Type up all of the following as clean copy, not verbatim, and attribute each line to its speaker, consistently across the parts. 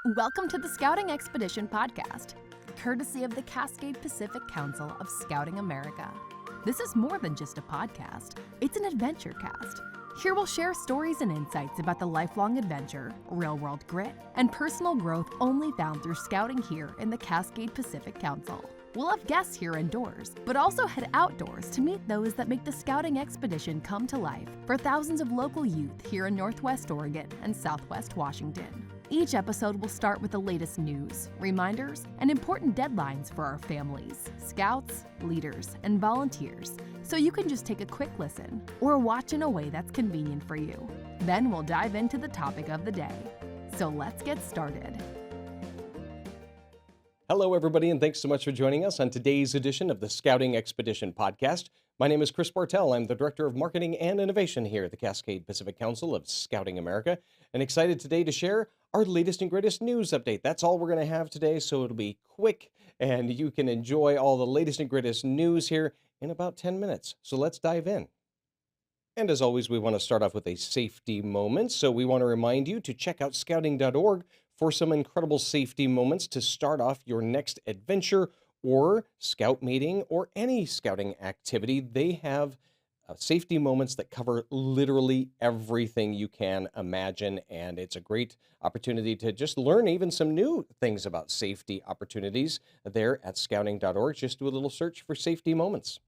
Speaker 1: Welcome to the Scouting Expedition podcast, courtesy of the Cascade Pacific Council of Scouting America. This is more than just a podcast, it's an adventure cast. Here we'll share stories and insights about the lifelong adventure, real-world grit, and personal growth only found through scouting here in the Cascade Pacific Council. We'll have guests here indoors, but also head outdoors to meet those that make the Scouting Expedition come to life for thousands of local youth here in Northwest Oregon and Southwest Washington. Each episode will start with the latest news, reminders, and important deadlines for our families, scouts, leaders, and volunteers, so you can just take a quick listen or watch in a way that's convenient for you. Then we'll dive into the topic of the day. So let's get started.
Speaker 2: Hello, everybody, and thanks so much for joining us on today's edition of the Scouting Expedition podcast. My name is Chris Bartell. I'm the Director of Marketing and Innovation here at the Cascade Pacific Council of Scouting America, and excited today to share our latest and greatest news update. That's all we're going to have today, so it'll be quick, and you can enjoy all the latest and greatest news here in about 10 minutes. So let's dive in. And as always, we want to start off with a safety moment. So we want to remind you to check out scouting.org for some incredible safety moments to start off your next adventure or scout meeting or any scouting activity. They have safety moments that cover literally everything you can imagine, and it's a great opportunity to just learn even some new things about safety opportunities there at scouting.org. Just do a little search for safety moments.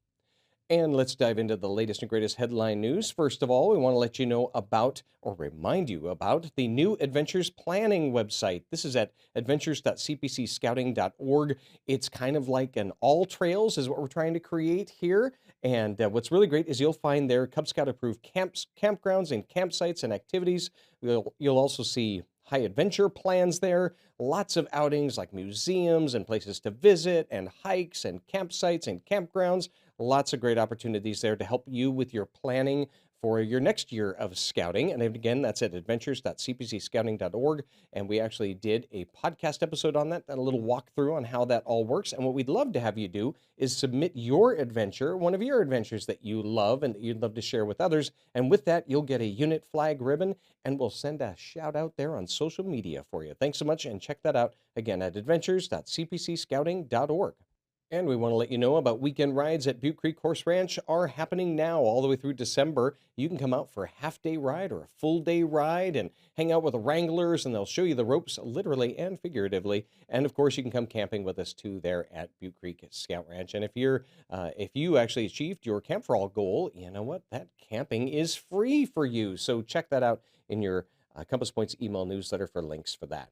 Speaker 2: And let's dive into the latest and greatest headline news. First of all, we want to let you know about, or remind you about, the new Adventures Planning website. This is at adventures.cpcscouting.org. It's kind of like an all trails is what we're trying to create here. And what's really great is you'll find there Cub Scout approved campgrounds and campsites and activities. You'll also see high adventure plans there, lots of outings like museums and places to visit and hikes and campsites and campgrounds. Lots of great opportunities there to help you with your planning for your next year of scouting. And again, that's at adventures.cpcscouting.org. And we actually did a podcast episode on that, a little walkthrough on how that all works. And what we'd love to have you do is submit your adventure, one of your adventures that you love and that you'd love to share with others. And with that, you'll get a unit flag ribbon, and we'll send a shout out there on social media for you. Thanks so much, and check that out again at adventures.cpcscouting.org. And we want to let you know about weekend rides at Butte Creek Horse Ranch are happening now all the way through December. You can come out for a half-day ride or a full-day ride and hang out with the wranglers, and they'll show you the ropes literally and figuratively. And, of course, you can come camping with us, too, there at Butte Creek Scout Ranch. And if you actually achieved your Camp for All goal, you know what? That camping is free for you. So check that out in your Compass Points email newsletter for links for that.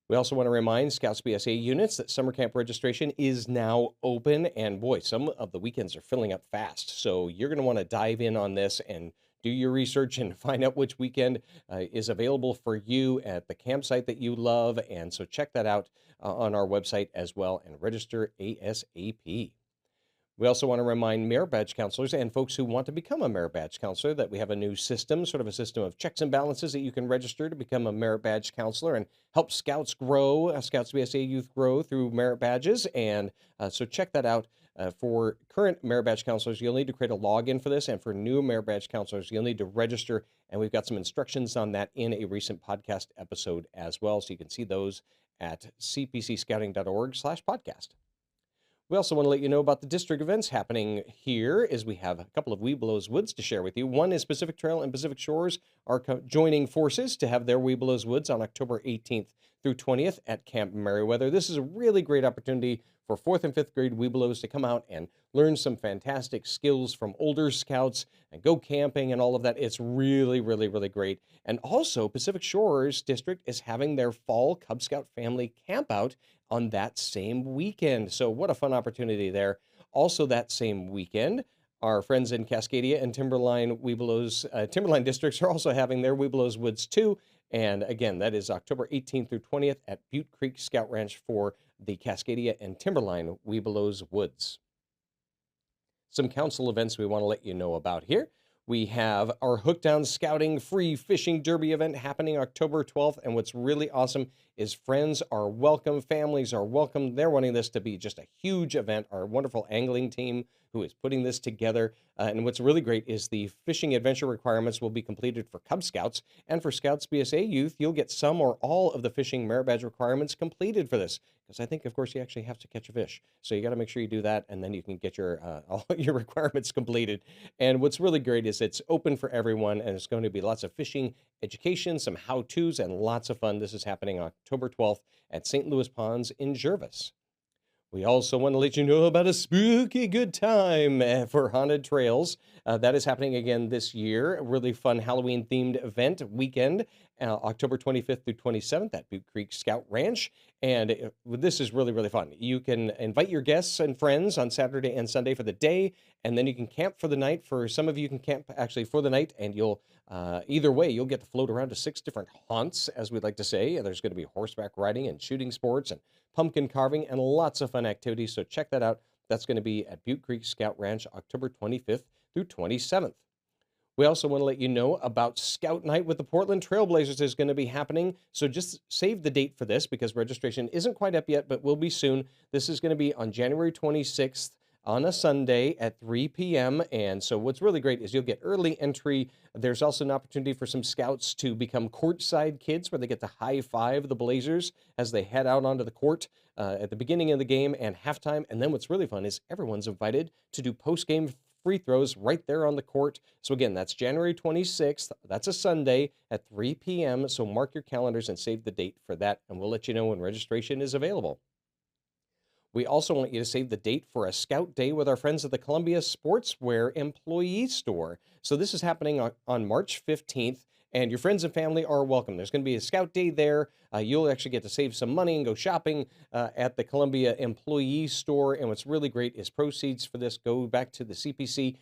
Speaker 2: We also want to remind Scouts BSA units that summer camp registration is now open, and boy, some of the weekends are filling up fast. So you're going to want to dive in on this and do your research and find out which weekend is available for you at the campsite that you love. And so check that out on our website as well and register ASAP. We also want to remind merit badge counselors and folks who want to become a merit badge counselor that we have a new system, sort of a system of checks and balances that you can register to become a merit badge counselor and help Scouts grow, Scouts BSA youth grow through merit badges. And so check that out. For current merit badge counselors, you'll need to create a login for this. And for new merit badge counselors, you'll need to register. And we've got some instructions on that in a recent podcast episode as well. So you can see those at cpcscouting.org/podcast. We also want to let you know about the district events happening here, as we have a couple of Webelos Woods to share with you. One is Pacific Trail and Pacific Shores are joining forces to have their Webelos Woods on October 18th through 20th at Camp Merriweather. This is a really great opportunity for 4th and 5th grade Webelos to come out and learn some fantastic skills from older scouts and go camping and all of that. It's really, really, really great. And also, Pacific Shores District is having their fall Cub Scout family camp out on that same weekend. So what a fun opportunity there. Also that same weekend, our friends in Cascadia and Timberline districts are also having their Webelos Woods too. And again, that is October 18th through 20th at Butte Creek Scout Ranch for the Cascadia and Timberline Webelos Woods. Some council events we want to let you know about here. We have our Hook Down Scouting Free Fishing Derby event happening October 12th. And what's really awesome is friends are welcome, families are welcome. They're wanting this to be just a huge event. Our wonderful angling team who is putting this together. And what's really great is the fishing adventure requirements will be completed for Cub Scouts. And for Scouts BSA youth, you'll get some or all of the fishing merit badge requirements completed for this. Because I think, of course, you actually have to catch a fish. So you got to make sure you do that, and then you can get your all your requirements completed. And what's really great is it's open for everyone, and it's going to be lots of fishing education, some how-tos, and lots of fun. This is happening October 12th at St. Louis Ponds in Jervis. We also want to let you know about a spooky good time for Haunted Trails. That is happening again this year. A really fun Halloween-themed event weekend, October 25th through 27th at Butte Creek Scout Ranch. And this is really, really fun. You can invite your guests and friends on Saturday and Sunday for the day, and then you can camp for the night. For some of you can camp actually for the night, and you'll either way, you'll get to float around to 6 different haunts, as we'd like to say. There's going to be horseback riding and shooting sports and pumpkin carving and lots of fun activities. So check that out. That's going to be at Butte Creek Scout Ranch, October 25th through 27th. We also want to let you know about Scout Night with the Portland Trailblazers is going to be happening. So just save the date for this because registration isn't quite up yet, but will be soon. This is going to be on January 26th on a Sunday at 3 p.m. And so what's really great is you'll get early entry. There's also an opportunity for some scouts to become courtside kids where they get to high five the Blazers as they head out onto the court at the beginning of the game and halftime. And then what's really fun is everyone's invited to do post-game free throws right there on the court. So again, that's January 26th. That's a Sunday at 3 p.m. So mark your calendars and save the date for that. And we'll let you know when registration is available. We also want you to save the date for a Scout Day with our friends at the Columbia Sportswear Employee Store. So this is happening on March 15th, and your friends and family are welcome. There's going to be a Scout Day there. You'll actually get to save some money and go shopping at the Columbia Employee Store. And what's really great is proceeds for this go back to the CPC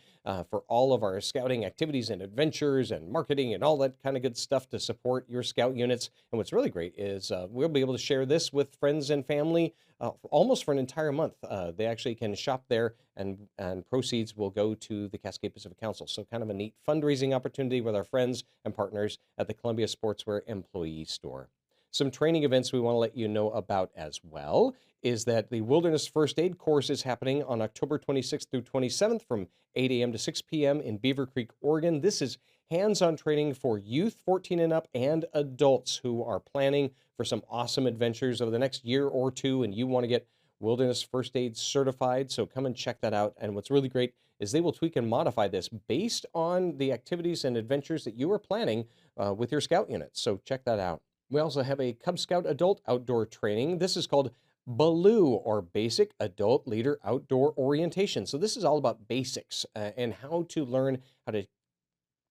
Speaker 2: for all of our scouting activities and adventures and marketing and all that kind of good stuff to support your scout units. And what's really great is we'll be able to share this with friends and family almost for an entire month. They actually can shop there, and proceeds will go to the Cascade Pacific Council. So kind of a neat fundraising opportunity with our friends and partners at the Columbia Sportswear Employee Store. Some training events we want to let you know about as well is that the Wilderness First Aid course is happening on October 26th through 27th from 8 a.m. to 6 p.m. in Beaver Creek, Oregon. This is hands-on training for youth 14 and up and adults who are planning for some awesome adventures over the next year or two, and you want to get Wilderness First Aid certified. So come and check that out. And what's really great is they will tweak and modify this based on the activities and adventures that you are planning with your scout units. So check that out. We also have a Cub Scout adult outdoor training. This is called BALOO, or Basic Adult Leader Outdoor Orientation. So this is all about basics and how to learn how to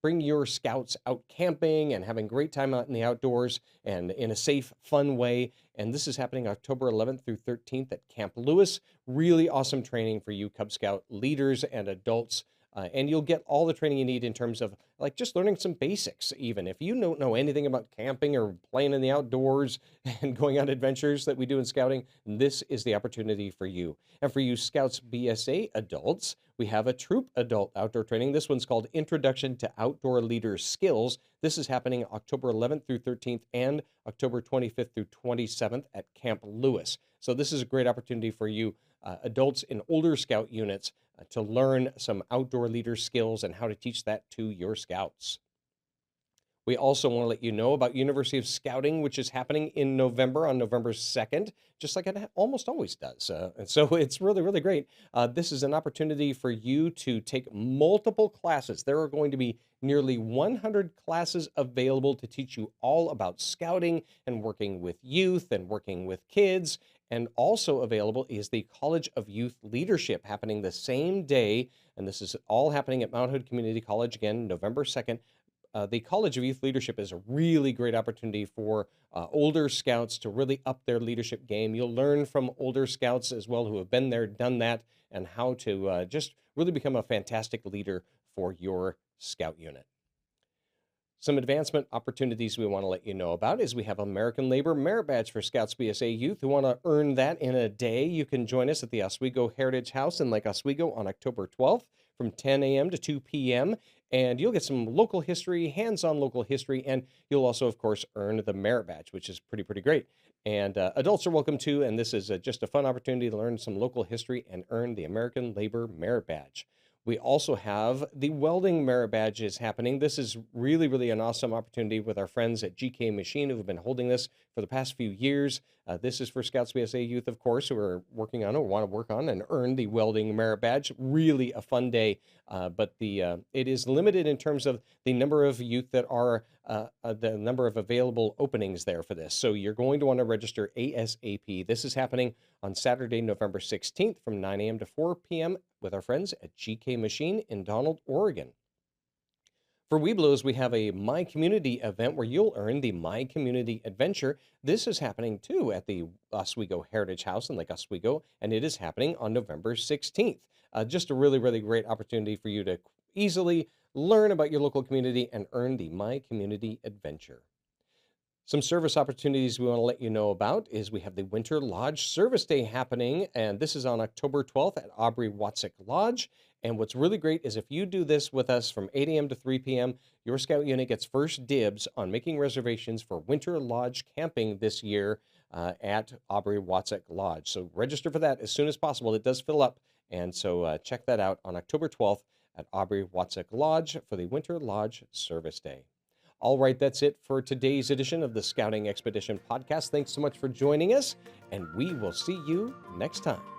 Speaker 2: bring your scouts out camping and having a great time out in the outdoors and in a safe, fun way. And this is happening October 11th through 13th at Camp Lewis. Really awesome training for you Cub Scout leaders and adults. And you'll get all the training you need in terms of like just learning some basics. Even if you don't know anything about camping or playing in the outdoors and going on adventures that we do in scouting, this is the opportunity for you. And for you Scouts BSA adults, we have a troop adult outdoor training. This one's called Introduction to Outdoor Leader Skills. This is happening October 11th through 13th and October 25th through 27th at Camp Lewis. So this is a great opportunity for you adults in older scout units to learn some outdoor leader skills and how to teach that to your scouts. We also want to let you know about University of Scouting, which is happening in November, on November 2nd, just like it almost always does. And so it's really, really great. This is an opportunity for you to take multiple classes. There are going to be nearly 100 classes available to teach you all about scouting and working with youth and working with kids. And also available is the College of Youth Leadership happening the same day. And this is all happening at Mount Hood Community College, again, November 2nd. The College of Youth Leadership is a really great opportunity for older scouts to really up their leadership game. You'll learn from older scouts as well who have been there, done that, and how to just really become a fantastic leader for your scout unit. Some advancement opportunities we want to let you know about is we have American Labor Merit Badge for Scouts BSA youth who want to earn that in a day. You can join us at the Oswego Heritage House in Lake Oswego on October 12th from 10 a.m. to 2 p.m. And you'll get some local history, hands-on local history, and you'll also, of course, earn the Merit Badge, which is pretty great. And adults are welcome too. And this is just a fun opportunity to learn some local history and earn the American Labor Merit Badge. We also have the Welding Merit Badge is happening. This is really, really an awesome opportunity with our friends at GK Machine who have been holding this for the past few years. This is for Scouts BSA youth, of course, who are working on or want to work on and earn the Welding Merit Badge. Really a fun day, but it is limited in terms of the number of youth that are the number of available openings there for this. So you're going to want to register ASAP. This is happening on Saturday, November 16th from 9 a.m. to 4 p.m. with our friends at GK Machine in Donald, Oregon. For Webelos, we have a My Community event where you'll earn the My Community Adventure. This is happening too at the Oswego Heritage House in Lake Oswego, and it is happening on November 16th. Just a really, really great opportunity for you to easily learn about your local community and earn the My Community Adventure. Some service opportunities we want to let you know about is we have the Winter Lodge Service Day happening, and this is on October 12th at Aubrey Watsick Lodge. And what's really great is if you do this with us from 8 a.m. to 3 p.m., your Scout unit gets first dibs on making reservations for Winter Lodge camping this year at Aubrey Watsick Lodge. So register for that as soon as possible. It does fill up, and so check that out on October 12th at Aubrey Watsick Lodge for the Winter Lodge Service Day. All right, that's it for today's edition of the Scouting Expedition podcast. Thanks so much for joining us, and we will see you next time.